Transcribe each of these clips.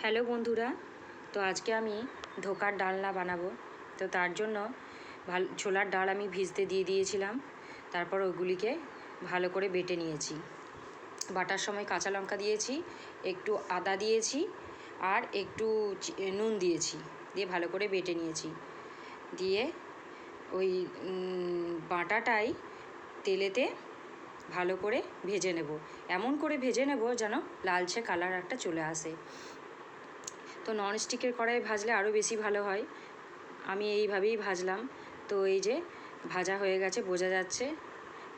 Hello বন্ধুরা, তো আজকে আমি ধোকার ডালনা বানাবো। তো তার জন্য ছোলার ডাল আমি ভিজতে দিয়ে দিয়েছিলাম। তারপর ওগুলিকে ভালো করে বেটে নিয়েছি। বাটার সময় কাঁচা লঙ্কা দিয়েছি, একটু আদা দিয়েছি আর একটু নুন দিয়েছি, দিয়ে ভালো করে বেটে নিয়েছি। দিয়ে ওই বাটাটাই তেলেতে ভালো করে ভেজে নেব। এমন করে ভেজে নেব যেন লালচে কালার একটা চলে আসে। তো ননস্টিকের কড়াই ভাজলে আরও বেশি ভালো হয়। আমি এইভাবেই ভাজলাম। তো এই যে ভাজা হয়ে গেছে বোঝা যাচ্ছে।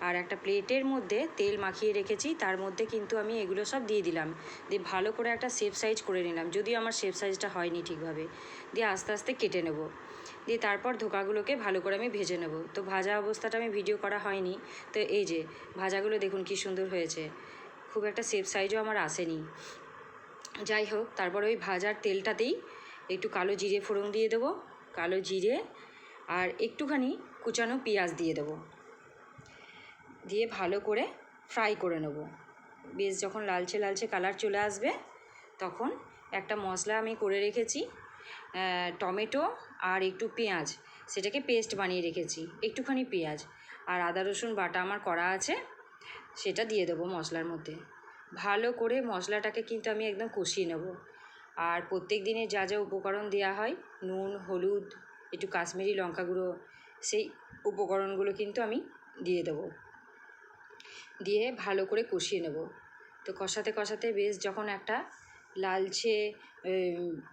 আর একটা প্লেটের মধ্যে তেল মাখিয়ে রেখেছি, তার মধ্যে কিন্তু আমি এগুলো সব দিয়ে দিলাম। দিয়ে ভালো করে একটা শেপ সাইজ করে নিলাম, যদিও আমার শেপ সাইজটা হয়নি ঠিকভাবে। দিয়ে আস্তে আস্তে কেটে নেব। দিয়ে তারপর ধোকাগুলোকে ভালো করে আমি ভেজে নেব। তো ভাজা অবস্থাটা আমি ভিডিও করা হয়নি। তো এই যে ভাজাগুলো দেখুন কী সুন্দর হয়েছে। খুব একটা শেপ সাইজও আমার আসেনি। যাই হোক, তারপর ওই ভাজার তেলটাতেই একটু কালো জিরে ফোড়ন দিয়ে দেবো। কালো জিরে আর একটুখানি কুচানো পেঁয়াজ দিয়ে দেবো। দিয়ে ভালো করে ফ্রাই করে নেব। বেশ যখন লালচে লালচে কালার চলে আসবে, তখন একটা মশলা আমি করে রেখেছি, টমেটো আর একটু পেঁয়াজ, সেটাকে পেস্ট বানিয়ে রেখেছি। একটুখানি পেঁয়াজ আর আদা রসুন বাটা আমার করা আছে, সেটা দিয়ে দেবো মশলার মধ্যে। ভালো করে মশলাটাকে কিন্তু আমি একদম কষিয়ে নেব। আর প্রত্যেক দিনে যা যা উপকরণ দেওয়া হয়, নুন, হলুদ, একটু কাশ্মীরি লঙ্কা গুঁড়ো, সেই উপকরণগুলো কিন্তু আমি দিয়ে দেবো। দিয়ে ভালো করে কষিয়ে নেব। তো কষাতে কষাতে বেশ যখন একটা লালচে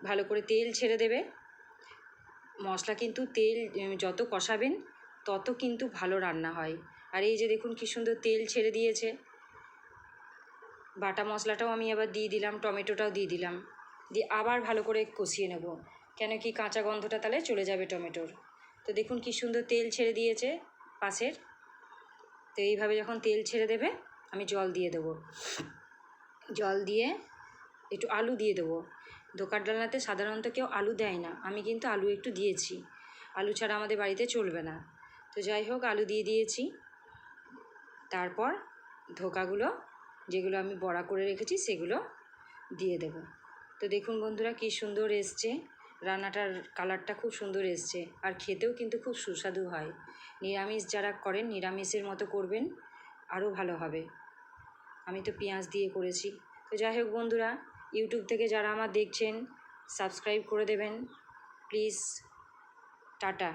ভালো করে তেল ছেড়ে দেবে, মশলা কিন্তু তেল যত কষাবেন তত কিন্তু ভালো রান্না হয়। আর এই যে দেখুন কী সুন্দর তেল ছেড়ে দিয়েছে। বাটা মশলাটাও আমি আবার দিয়ে দিলাম, টমেটোটাও দিয়ে দিলাম। দিয়ে আবার ভালো করে কষিয়ে নেব, কেন কি কাঁচা গন্ধটা তাহলে চলে যাবে টমেটোর। তো দেখুন কী সুন্দর তেল ছেড়ে দিয়েছে পাশের। তো এইভাবে যখন তেল ছেড়ে দেবে, আমি জল দিয়ে দেবো। জল দিয়ে একটু আলু দিয়ে দেবো। ধোকার ডালনাতে সাধারণত কেউ আলু দেয় না, আমি কিন্তু আলু একটু দিয়েছি। আলু ছাড়া আমাদের বাড়িতে চলবে না। তো যাই হোক, আলু দিয়ে দিয়েছি। তারপর ধোকাগুলো যেগুলো আমি বড়া করে রেখেছি সেগুলো দিয়ে দেব। তো দেখুন বন্ধুরা কী সুন্দর এসছে রান্নাটার, কালারটা খুব সুন্দর এসছে। আর খেতেও কিন্তু খুব সুস্বাদু হয়। নিরামিষ যারা করেন নিরামিষের মতো করবেন, আরও ভালো হবে। আমি তো পেঁয়াজ দিয়ে করেছি। তো যাই হোক বন্ধুরা, ইউটিউব থেকে যারা আমার দেখছেন সাবস্ক্রাইব করে দেবেন প্লিজ। টাটা।